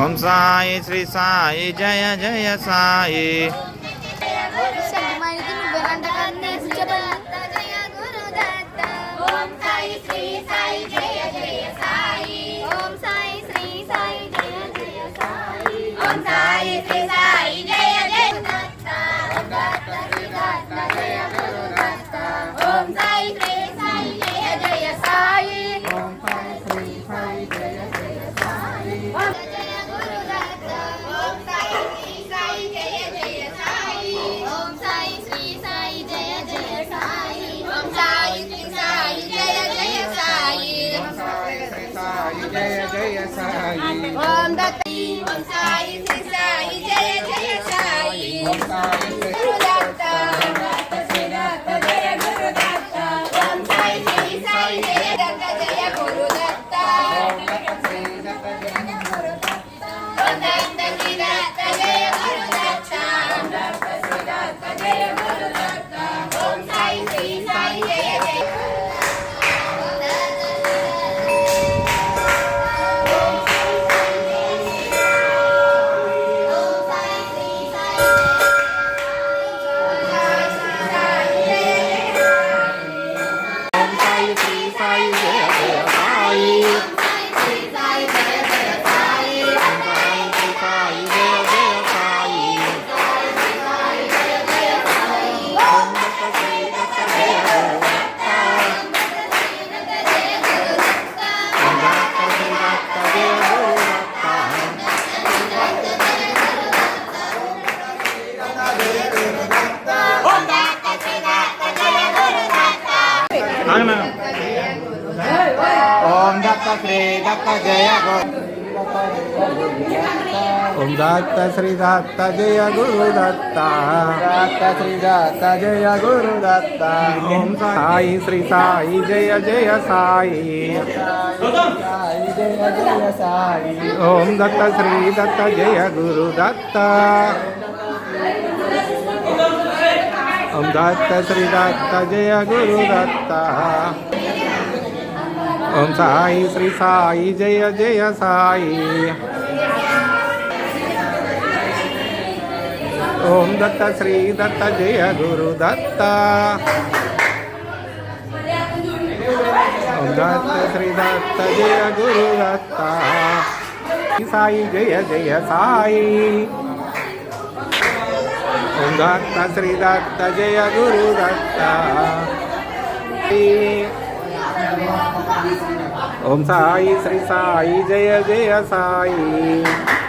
Om Sai Shri Sai Jaya Jaya Sai. Jai Jai Sai Om Dutt Om Sai Shri Sai Jai Jai Sai Om Sai Guru Datta Shri Dutt Jai Guru Dutt Om Sai Shri Sai Jai Dutt Jai Guru Dutt Om Datta Shri Dutt Jai Guru Dutt Om Datta Shri Dutt Jai Guru Dutt Om Datta Shri Dutt Jai Guru Dutt Om Sai Shri Sai Jai Jai Om Datta Shri Dutt Jai Om Datta Shri Dutt Jai Guru Dutt Datta Shri Dutt Jai Guru Dutt Om Sai Shri Sai Jai Jai Sai Jai Jai Sai Om Datta Shri Dutt Jai Guru Dutt Om Datta Shri Dutt Jai Guru Dutt Om Sai Shri Sai Jai Jai Sai Om Datta Shri Dutt Jai Guru Dutt Om Datta Shri Dutt Jai Guru Dutt Sai Jai Jai Sai Om Datta Shri Dutt Jai Guru Dutt Om Sai Shri Sai Jai Jai Sai